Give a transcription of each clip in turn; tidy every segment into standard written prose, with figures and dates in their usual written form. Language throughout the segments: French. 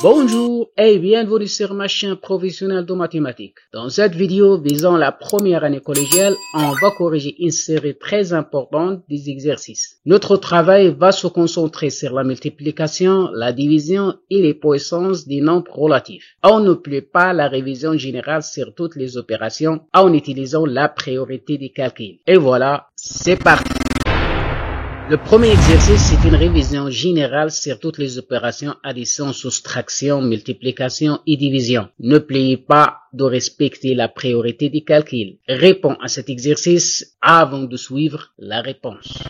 Bonjour et bienvenue sur ma chaîne professionnelle de mathématiques. Dans cette vidéo visant la première année collégiale, on va corriger une série très importante des exercices. Notre travail va se concentrer sur la multiplication, la division et les puissances des nombres relatifs. On ne n'oublie pas la révision générale sur toutes les opérations en utilisant la priorité des calculs. Et voilà, c'est parti. Le premier exercice, c'est une révision générale sur toutes les opérations addition, soustraction, multiplication et division. N'oubliez pas de respecter la priorité des calculs. Réponds à cet exercice avant de suivre la réponse.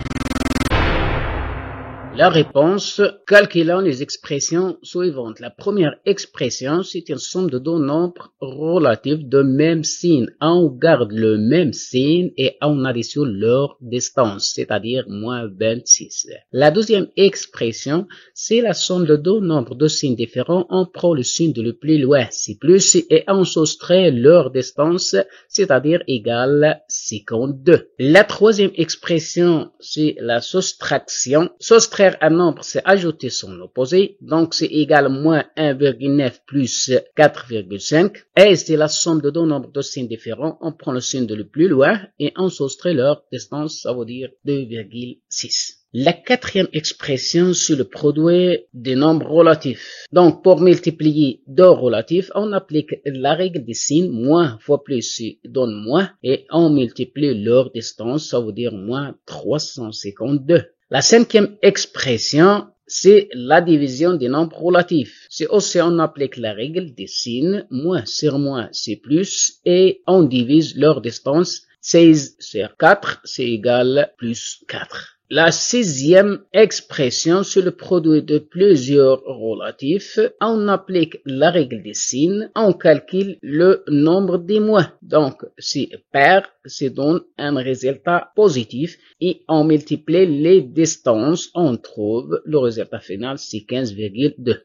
La réponse, calculant les expressions suivantes. La première expression, c'est une somme de deux nombres relatifs de même signe. On garde le même signe et on additionne leur distance, c'est-à-dire moins 26. La deuxième expression, c'est la somme de deux nombres de signes différents. On prend le signe de le plus loin, c'est plus, et on soustrait leur distance, c'est-à-dire égal 52. La troisième expression, c'est la soustraction. Soustraire un nombre, c'est ajouter son opposé, donc c'est égal moins 1,9 plus 4,5, et c'est la somme de deux nombres de signes différents. On prend le signe de le plus loin et on soustrait leur distance, ça veut dire 2,6. La quatrième expression, c'est le produit des nombres relatifs. Donc, pour multiplier deux relatifs, on applique la règle des signes. Moins fois plus donne moins, et on multiplie leur distance, ça veut dire moins 352. La cinquième expression, c'est la division des nombres relatifs. C'est aussi on applique la règle des signes. Moins sur moins, c'est plus, et on divise leur distance. 16 sur 4, c'est égal plus 4. La sixième expression, c'est le produit de plusieurs relatifs. On applique la règle des signes. On calcule le nombre des moins. Donc, c'est pair, ça donne un résultat positif. Et on multiplie les distances. On trouve le résultat final, c'est 15,2.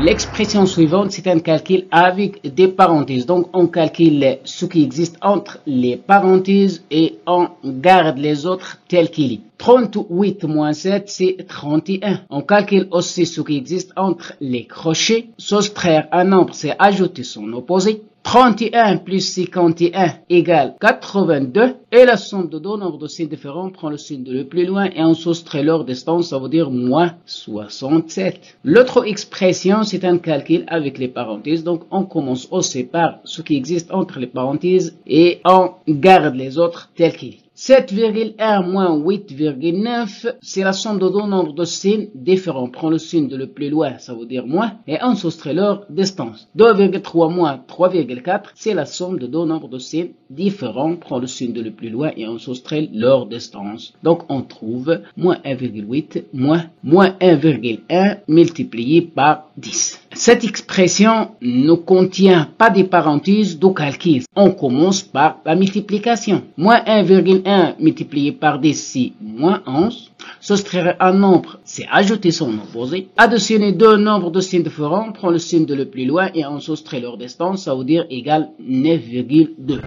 L'expression suivante, c'est un calcul avec des parenthèses. Donc, on calcule ce qui existe entre les parenthèses et on garde les autres tels qu'il est. 38 moins 7, c'est 31. On calcule aussi ce qui existe entre les crochets. Soustraire un nombre, c'est ajouter son opposé. 31 plus 51 égale 82. Et la somme de deux nombres de signes différents prend le signe de le plus loin et on soustrait leur distance, ça veut dire moins 67. L'autre expression, c'est un calcul avec les parenthèses. Donc, on commence aussi par ce qui existe entre les parenthèses et on garde les autres tels qu'ils sont. 7,1 moins 8,9, c'est la somme de deux nombres de signes différents. Prends le signe de le plus loin, ça veut dire moins, et on soustrait leur distance. 2,3 moins 3,4, c'est la somme de deux nombres de signes différents. Prends le signe de le plus loin et on soustrait leur distance. Donc, on trouve moins 1,8 moins 1,1 multiplié par 10. Cette expression ne contient pas des parenthèses de calcul. On commence par la multiplication. Moins 1,1 multiplié par 10, c'est moins 11. Soustraire un nombre, c'est ajouter son opposé. Additionner deux nombres de signes différents, prend le signe de le plus loin et on soustrait leur distance, ça veut dire égal 9,2.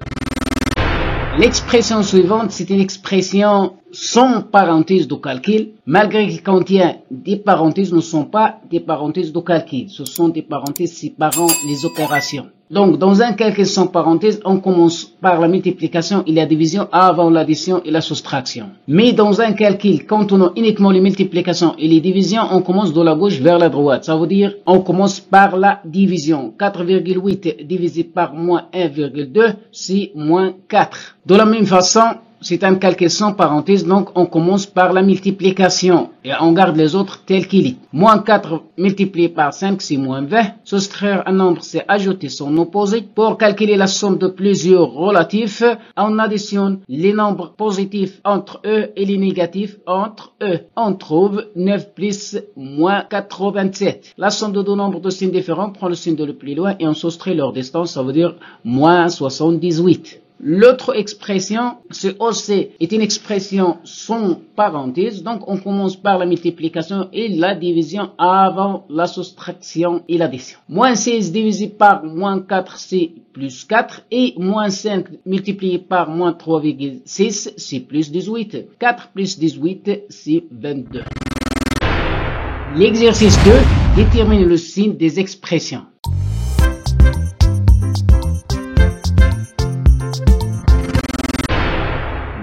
L'expression suivante, c'est une expression sans parenthèses de calcul. Malgré qu'il contient des parenthèses, ne sont pas des parenthèses de calcul. Ce sont des parenthèses séparant les opérations. Donc, dans un calcul sans parenthèses, on commence par la multiplication et la division avant l'addition et la soustraction. Mais dans un calcul contenant uniquement les multiplications et les divisions, on commence de la gauche vers la droite. Ça veut dire, on commence par la division. 4,8 divisé par moins 1,2, c'est moins 4. De la même façon, c'est un calcul sans parenthèse, donc on commence par la multiplication et on garde les autres tels qu'il est. Moins 4 multiplié par 5, c'est moins 20. Soustraire un nombre, c'est ajouter son opposé. Pour calculer la somme de plusieurs relatifs, on additionne les nombres positifs entre eux et les négatifs entre eux. On trouve 9 plus moins 87. La somme de deux nombres de signes différents prend le signe de le plus loin et on soustrait leur distance, ça veut dire moins 78. L'autre expression, c'est aussi est une expression sans parenthèse. Donc, on commence par la multiplication et la division avant la soustraction et l'addition. Moins 16 divisé par moins 4, c'est plus 4. Et moins 5 multiplié par moins 3,6, c'est plus 18. 4 plus 18, c'est 22. L'exercice 2, détermine le signe des expressions.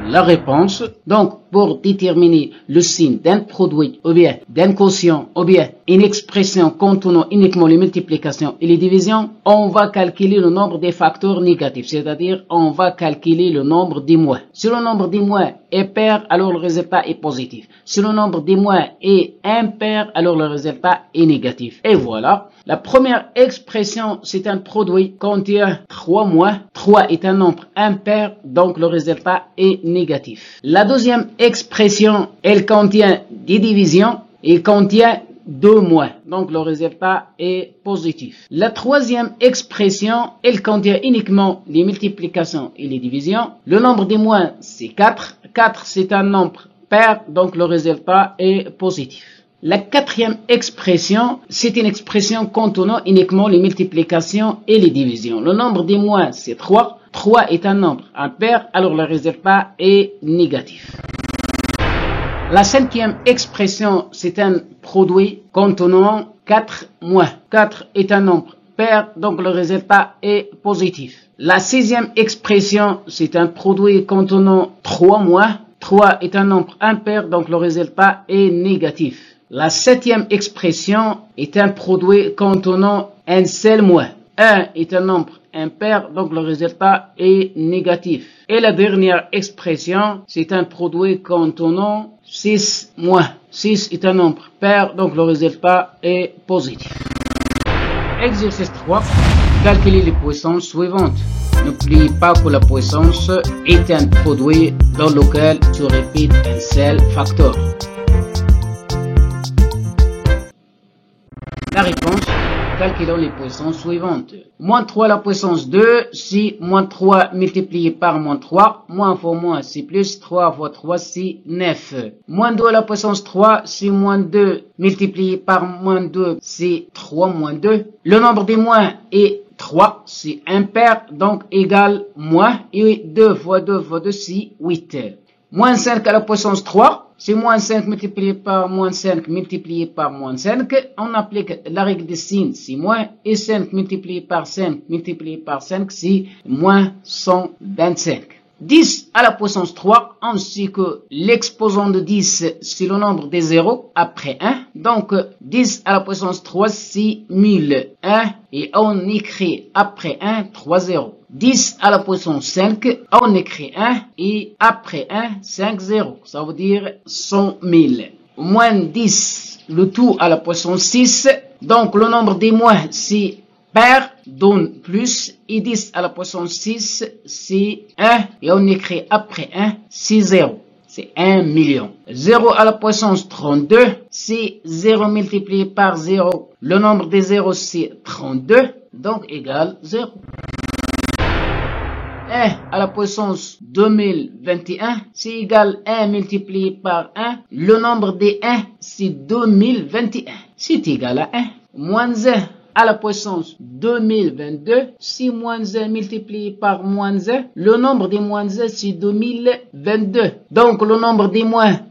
La réponse, donc pour déterminer le signe d'un produit ou bien d'un quotient ou bien une expression contenant uniquement les multiplications et les divisions, on va calculer le nombre des facteurs négatifs, c'est-à-dire on va calculer le nombre des moins. Si le nombre des moins est pair, alors le résultat est positif. Si le nombre des moins est impair, alors le résultat est négatif. Et voilà. La première expression, c'est un produit contient 3 moins. 3 est un nombre impair, donc le résultat est négatif. La deuxième expression, elle contient des divisions. Il contient 2 moins, donc le résultat est positif. La troisième expression, elle contient uniquement les multiplications et les divisions. Le nombre des moins, c'est 4. 4, c'est un nombre pair, donc le résultat est positif. La quatrième expression, c'est une expression contenant uniquement les multiplications et les divisions. Le nombre des moins, c'est 3. 3 est un nombre impair, alors le résultat est négatif. La cinquième expression, c'est un produit contenant 4 moins. 4 est un nombre pair, donc le résultat est positif. La sixième expression, c'est un produit contenant 3 moins. 3 est un nombre impair, donc le résultat est négatif. La septième expression est un produit contenant un seul moins. 1 est un nombre impair, donc le résultat est négatif. Et la dernière expression, c'est un produit contenant 6 moins. 6 est un nombre pair, donc le résultat est positif. Exercice 3. Calculer les puissances suivantes. N'oubliez pas que la puissance est un produit dans lequel se répète un seul facteur. La réponse, calculons les puissances suivantes. Moins 3 à la puissance 2, si moins 3 multiplié par moins 3, moins fois moins, c'est plus 3 fois 3, c'est 9. Moins 2 à la puissance 3, si moins 2 multiplié par moins 2, c'est 3 moins 2. Le nombre des moins est 3, c'est impair, donc égal moins, et 2 fois 2 fois 2, c'est 8. Moins 5 à la puissance 3, c'est moins 5 multiplié par moins 5 multiplié par moins 5. On applique la règle des signes, c'est moins, et 5 multiplié par 5 multiplié par 5, c'est moins 125. 10 à la puissance 3, ainsi que l'exposant de 10, c'est le nombre des zéros après 1. Donc, 10 à la puissance 3, c'est 1001. Et on écrit après 1, 3 zéros. 10 à la puissance 5, on écrit 1. Et après 1, 5 zéros. Ça veut dire 100 000. Moins 10, le tout à la puissance 6. Donc, le nombre des moins, c'est pair donne plus, et 10 à la puissance 6, c'est 1, et on écrit après 1, c'est 0. C'est 1 million. 0 à la puissance 32, c'est 0 multiplié par 0. Le nombre des zéros, c'est 32, donc égal 0. 1 à la puissance 2021, c'est égal 1 multiplié par 1. Le nombre des 1, c'est 2021. C'est égal à 1. Moins 1 à la puissance 2022, si moins 1 multiplié par moins 1, le nombre des moins 1, c'est 2022. Donc, le nombre des moins,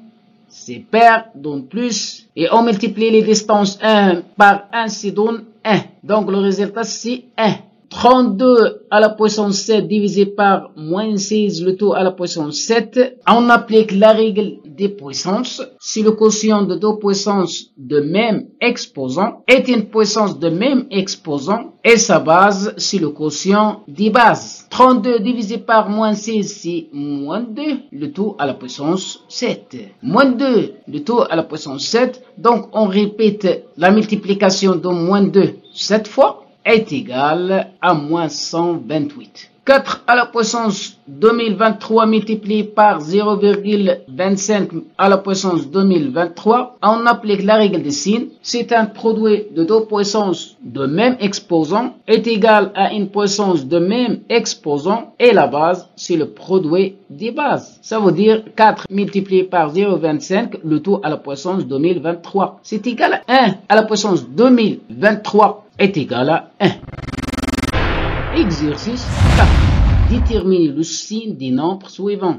c'est pair, donne plus, et on multiplie les distances 1 par 1, c'est donne 1. Donc, le résultat, c'est 1. 32 à la puissance 7 divisé par moins 6, le tout à la puissance 7. On applique la règle des puissances. Si le quotient de deux puissances de même exposant est une puissance de même exposant, et sa base, c'est le quotient des bases. 32 divisé par moins 6, c'est moins 2, le tout à la puissance 7. Moins 2, le tout à la puissance 7. Donc, on répète la multiplication de moins 2 7 fois. Est égal à moins 128. 4 à la puissance 2023 multiplié par 0,25 à la puissance 2023. On applique la règle des signes. C'est un produit de deux puissances de même exposant est égal à une puissance de même exposant et la base, c'est le produit des bases. Ça veut dire 4 multiplié par 0,25, le tout à la puissance 2023. C'est égal à 1 à la puissance 2023 est égal à 1. Exercice 4. Déterminer le signe des nombres suivants.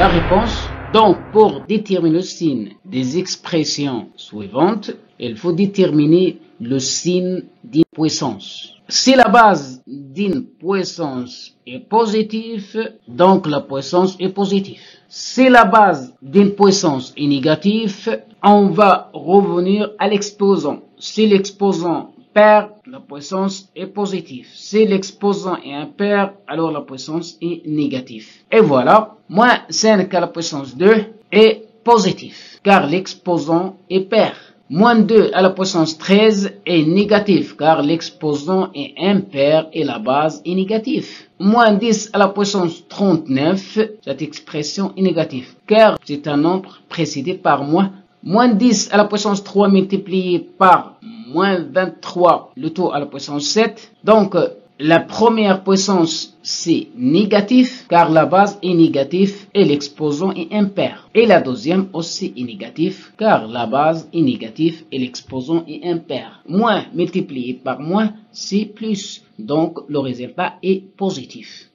la réponse. Donc, pour déterminer le signe des expressions suivantes, il faut déterminer le signe d'une puissance. Si la base d'une puissance est positive, donc la puissance est positive. Si la base d'une puissance est négative, on va revenir à l'exposant. Si l'exposant pair, la puissance est positive. Si l'exposant est impair, alors la puissance est négative. Et voilà, moins 5 à la puissance 2 est positif, car l'exposant est pair. Moins 2 à la puissance 13 est négatif, car l'exposant est impair et la base est négative. Moins 10 à la puissance 39, cette expression est négative, car c'est un nombre précédé par moins. Moins 10 à la puissance 3 multiplié par moins 23, le tout à la puissance 7. Donc, la première puissance, c'est négatif, car la base est négative et l'exposant est impair. Et la deuxième aussi est négative, car la base est négative et l'exposant est impair. Moins multiplié par moins, c'est plus. Donc, le résultat est positif.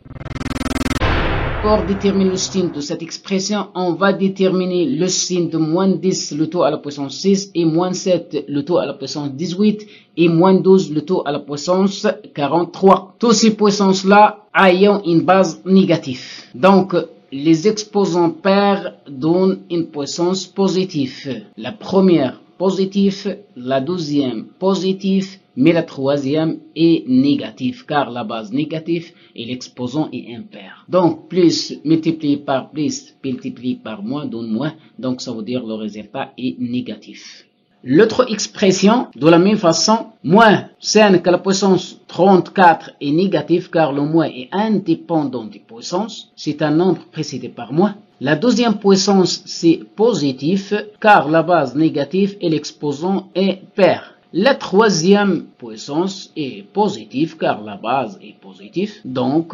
Pour déterminer le signe de cette expression, on va déterminer le signe de moins 10, le tout à la puissance 6, et moins 7, le tout à la puissance 18, et moins 12, le tout à la puissance 43. Toutes ces puissances-là ayant une base négative. Donc, les exposants pairs donnent une puissance positive. La première positive, la deuxième positive, mais la troisième est négative, car la base négative et l'exposant est impair. Donc, plus multiplié par plus, multiplié par moins donne moins, donc ça veut dire le résultat est négatif. L'autre expression, de la même façon, moins 5 à la puissance 34 est négatif, car le moins est indépendant des puissances, c'est un nombre précédé par moins. La deuxième puissance, c'est positif, car la base négative et l'exposant est pair. La troisième puissance est positive, car la base est positive, donc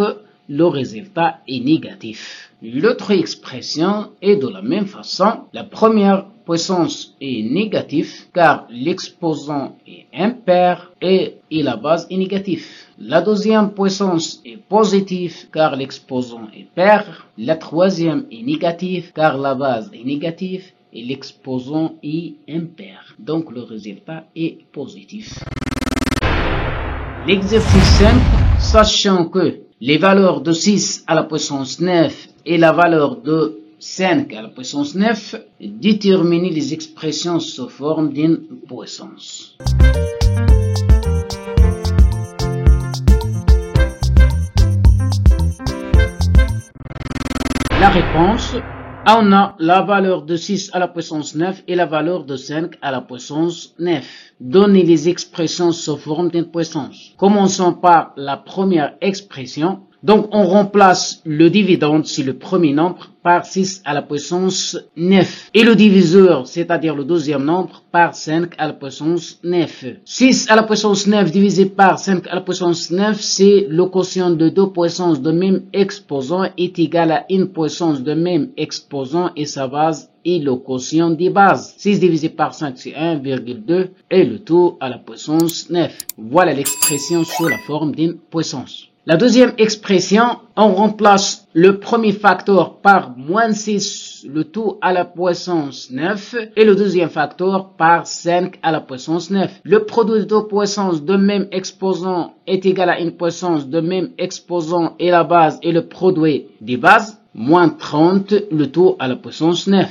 le résultat est négatif. L'autre expression est de la même façon. La première puissance est négative, car l'exposant est impair et la base est négative. La deuxième puissance est positive, car l'exposant est pair. La troisième est négative, car la base est négative et l'exposant est impair. Donc le résultat est positif. L'exercice 5, sachant que les valeurs de 6 à la puissance 9 et la valeur de 5 à la puissance 9 déterminent les expressions sous forme d'une puissance. La réponse, on a la valeur de 6 à la puissance 9 et la valeur de 5 à la puissance 9. Donnez les expressions sous forme d'une puissance. Commençons par la première expression. Donc, on remplace le dividende, c'est le premier nombre, par 6 à la puissance 9. Et le diviseur, c'est-à-dire le deuxième nombre, par 5 à la puissance 9. 6 à la puissance 9 divisé par 5 à la puissance 9, c'est le quotient de deux puissances de même exposant est égal à une puissance de même exposant et sa base est le quotient des bases. 6 divisé par 5, c'est 1,2 et le tout à la puissance 9. Voilà l'expression sous la forme d'une puissance. La deuxième expression, on remplace le premier facteur par moins 6, le tout à la puissance 9, et le deuxième facteur par 5 à la puissance 9. Le produit de deux puissances de même exposant est égal à une puissance de même exposant et la base est le produit des bases, moins 30, le tout à la puissance 9.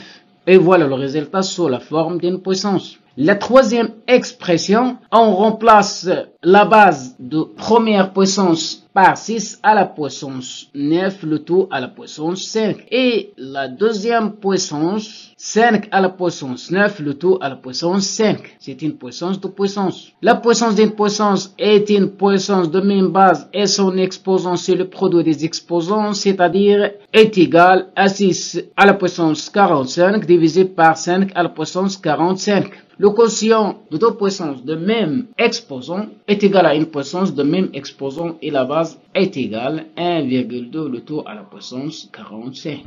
Et voilà le résultat sous la forme d'une puissance. La troisième expression, on remplace la base de première puissance par 6 à la puissance 9, le tout à la puissance 5. Et la deuxième puissance, 5 à la puissance 9, le tout à la puissance 5. C'est une puissance de puissance. La puissance d'une puissance est une puissance de même base et son exposant, c'est le produit des exposants, c'est-à-dire est égal à 6 à la puissance 45 divisé par 5 à la puissance 45. Le quotient de deux puissances de même exposant est égal à une puissance de même exposant et la base est égale à 1,2 le tout à la puissance 45.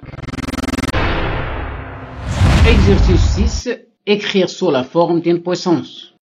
Exercice 6. Écrire sous la forme d'une puissance.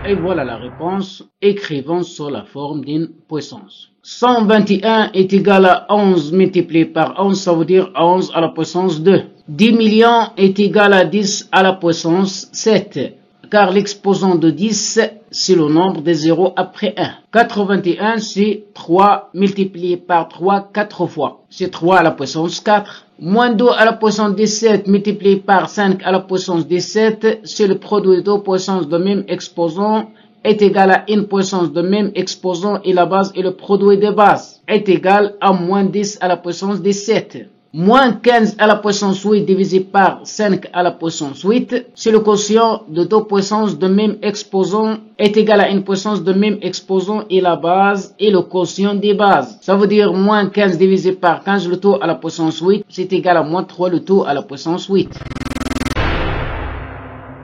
Et voilà la réponse, écrivons sous la forme d'une puissance. 121 est égal à 11 multiplié par 11, ça veut dire 11 à la puissance 2. 10 millions est égal à 10 à la puissance 7, car l'exposant de 10, c'est le nombre des zéros après 1. 81, c'est 3 multiplié par 3 4 fois. C'est 3 à la puissance 4. Moins 2 à la puissance 17 multiplié par 5 à la puissance 17, c'est le produit de deux puissances de même exposant est égal à une puissance de même exposant et la base et le produit des bases est égal à moins 10 à la puissance 17. Moins 15 à la puissance 8 divisé par 5 à la puissance 8, c'est le quotient de deux puissances de même exposant est égal à une puissance de même exposant et la base et le quotient des bases. Ça veut dire moins 15 divisé par 15 le tout à la puissance 8, c'est égal à moins 3 le tout à la puissance 8.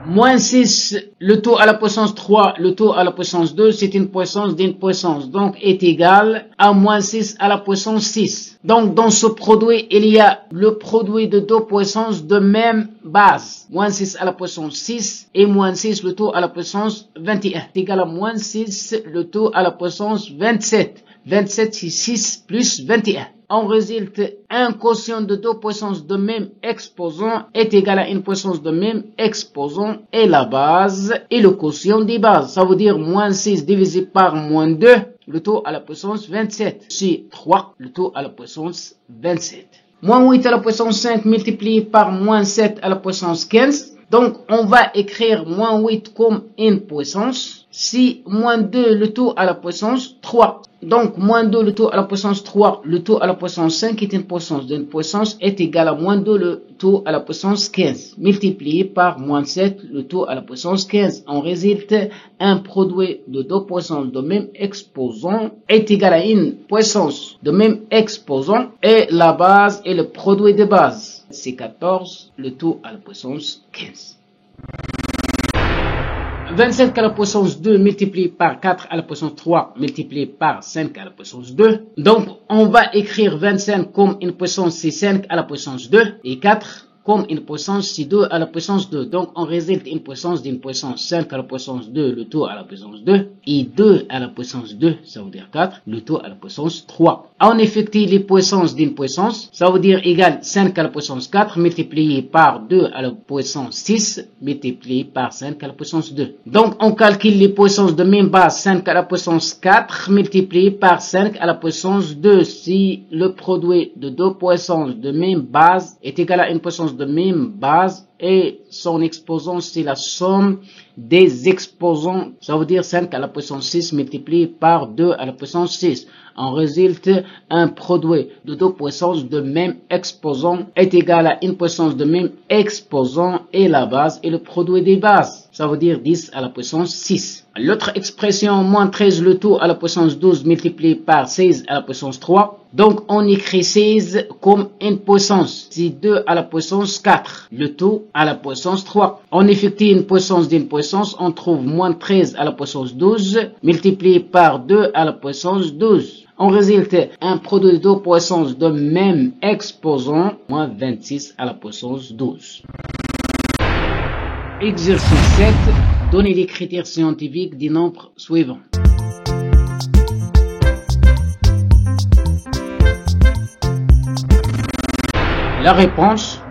Moins 6, le tout à la puissance 3, le tout à la puissance 2, c'est une puissance d'une puissance, donc est égal à moins 6 à la puissance 6. Donc dans ce produit, il y a le produit de deux puissances de même base. Moins 6 à la puissance 6 et moins 6 le tout à la puissance 21. C'est égal à moins 6 le tout à la puissance 27. 27 c'est 6 plus 21. En résulte, un quotient de deux puissances de même exposant est égal à une puissance de même exposant et la base et le quotient des bases. Ça veut dire moins 6 divisé par moins 2, le tout à la puissance 27. C'est 3, le tout à la puissance 27. Moins 8 à la puissance 5 multiplié par moins 7 à la puissance 15. Donc, on va écrire moins 8 comme une puissance. Si moins 2 le tout à la puissance 3. Donc, moins 2 le tout à la puissance 3, le tout à la puissance 5 est une puissance d'une puissance est égal à moins 2 le tout à la puissance 15. Multiplié par moins 7 le tout à la puissance 15. En résulte, un produit de deux puissances de même exposant est égal à une puissance de même exposant et la base est le produit de base. C'est 14, le tout à la puissance 15. 25 à la puissance 2 multiplié par 4 à la puissance 3 multiplié par 5 à la puissance 2. Donc, on va écrire 25 comme une puissance c'est 5 à la puissance 2 et 4 comme une puissance c'est 2 à la puissance 2. Donc, on résulte une puissance d'une puissance 5 à la puissance 2, le tout à la puissance 2, et 2 à la puissance 2, ça veut dire 4, le tout à la puissance 3. On effectue les puissances d'une puissance, ça veut dire égal 5 à la puissance 4 multiplié par 2 à la puissance 6 multiplié par 5 à la puissance 2. Donc, on calcule les puissances de même base, 5 à la puissance 4 multiplié par 5 à la puissance 2. Si le produit de deux puissances de même base est égal à une puissance de même base et son exposant c'est la somme des exposants, ça veut dire 5 à la puissance 6 multiplié par 2 à la puissance 6. En résulte, un produit de deux puissances de même exposant est égal à une puissance de même exposant et la base est le produit des bases. Ça veut dire 10 à la puissance 6. L'autre expression, moins 13 le tout à la puissance 12 multiplié par 16 à la puissance 3. Donc, on écrit 16 comme une puissance. C'est 2 à la puissance 4. Le tout à la puissance 3. On effectue une puissance d'une puissance. On trouve moins 13 à la puissance 12 multiplié par 2 à la puissance 12. On résulte un produit de deux puissances de même exposant, moins 26 à la puissance 12. Exercice 7. Donnez les critères scientifiques des nombres suivants. La réponse.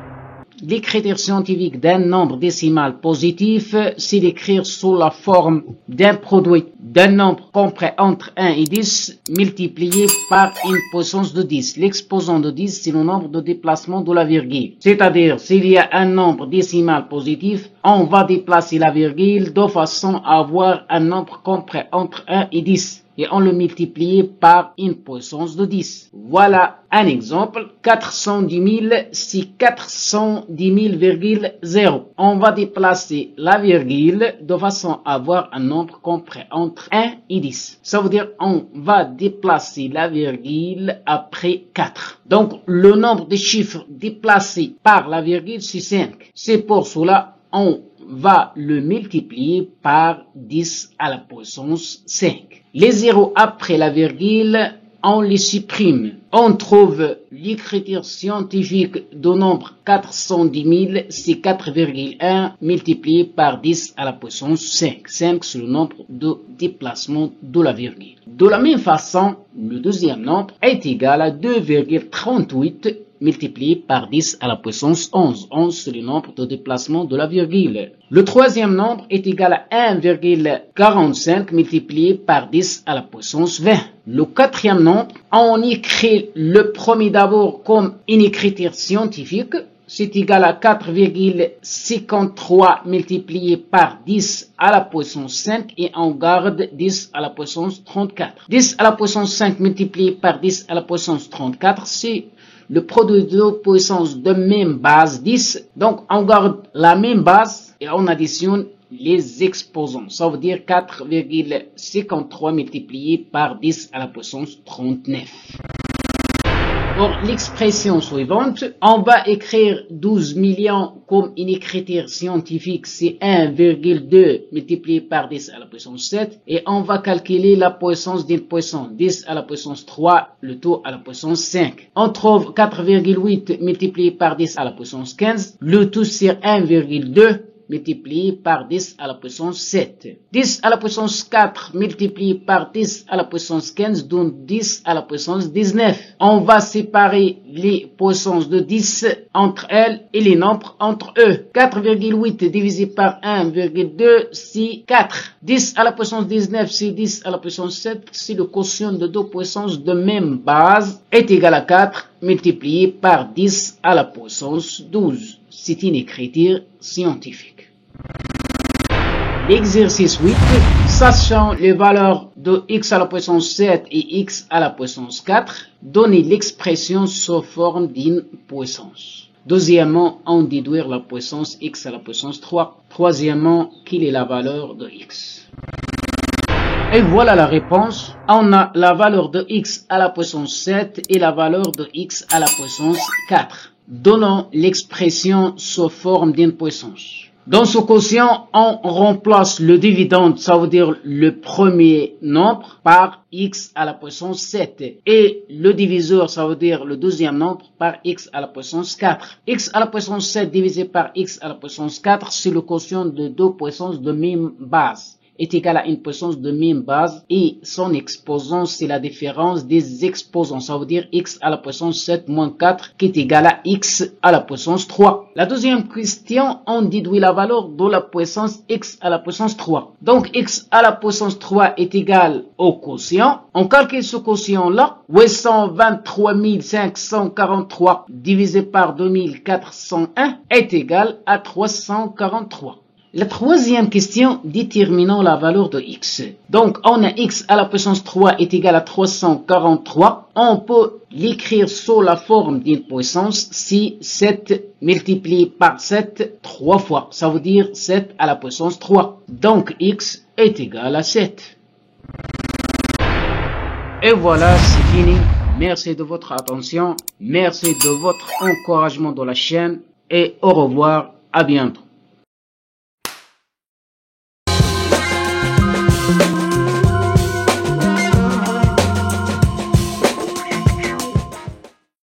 Les critères scientifiques d'un nombre décimal positif, c'est d'écrire sous la forme d'un produit d'un nombre compris entre 1 et 10 multiplié par une puissance de 10. L'exposant de 10, c'est le nombre de déplacement de la virgule. C'est-à-dire, s'il y a un nombre décimal positif, on va déplacer la virgule de façon à avoir un nombre compris entre 1 et 10. Et on le multiplie par une puissance de 10. Voilà un exemple. 410 000, c'est 410 000,0. On va déplacer la virgule de façon à avoir un nombre compris entre 1 et 10. Ça veut dire on va déplacer la virgule après 4. Donc, le nombre de chiffres déplacés par la virgule, c'est 5. C'est pour cela on va le multiplier par 10 à la puissance 5. Les zéros après la virgule, on les supprime. On trouve l'écriture scientifique du nombre 410 000, c'est 4,1 multiplié par 10 à la puissance 5. 5, c'est le nombre de déplacements de la virgule. De la même façon, le deuxième nombre est égal à 2,38 multiplié par 10 à la puissance 11. 11, c'est le nombre de déplacements de la virgule. Le troisième nombre est égal à 1,45 multiplié par 10 à la puissance 20. Le quatrième nombre, on écrit le premier d'abord comme une écriture scientifique. C'est égal à 4,53 multiplié par 10 à la puissance 5 et on garde 10 à la puissance 34. 10 à la puissance 5 multiplié par 10 à la puissance 34, c'est le produit de puissance de même base 10. Donc on garde la même base et on additionne les exposants. Ça veut dire 4,53 multiplié par 10 à la puissance 39. Pour l'expression suivante, on va écrire 12 millions comme une écriture scientifique, c'est 1,2 multiplié par 10 à la puissance 7. Et on va calculer la puissance d'une puissance, 10 à la puissance 3, le tout à la puissance 5. On trouve 4,8 multiplié par 10 à la puissance 15, le tout c'est 1,2 multiplié par 10 à la puissance 7. 10 à la puissance 4 multiplié par 10 à la puissance 15 donne 10 à la puissance 19. On va séparer les puissances de 10 entre elles et les nombres entre eux. 4,8 divisé par 1,2 c'est 4. 10 à la puissance 19 c'est 10 à la puissance 7. Si le quotient de deux puissances de même base est égal à 4 multiplié par 10 à la puissance 12. C'est une écriture scientifique. L'exercice 8, sachant les valeurs de x à la puissance 7 et x à la puissance 4, donnez l'expression sous forme d'une puissance. Deuxièmement, en déduire la puissance x à la puissance 3. Troisièmement, quelle est la valeur de x? Et voilà la réponse. On a la valeur de x à la puissance 7 et la valeur de x à la puissance 4. Donnons l'expression sous forme d'une puissance. Dans ce quotient, on remplace le dividende, ça veut dire le premier nombre, par x à la puissance 7. Et le diviseur, ça veut dire le deuxième nombre, par x à la puissance 4. X à la puissance 7 divisé par x à la puissance 4, c'est le quotient de deux puissances de même base. Est égal à une puissance de même base et son exposant c'est la différence des exposants, ça veut dire x à la puissance 7 moins 4 qui est égal à x à la puissance 3. La deuxième question, on déduit la valeur de la puissance x à la puissance 3. Donc x à la puissance 3 est égal au quotient. On calcule ce quotient là, 823 543 divisé par 2401 est égal à 343. La troisième question, déterminons la valeur de x. Donc, on a x à la puissance 3 est égal à 343. On peut l'écrire sous la forme d'une puissance si 7 multiplié par 7 3 fois. Ça veut dire 7 à la puissance 3. Donc, x est égal à 7. Et voilà, c'est fini. Merci de votre attention. Merci de votre encouragement dans la chaîne. Et au revoir, à bientôt.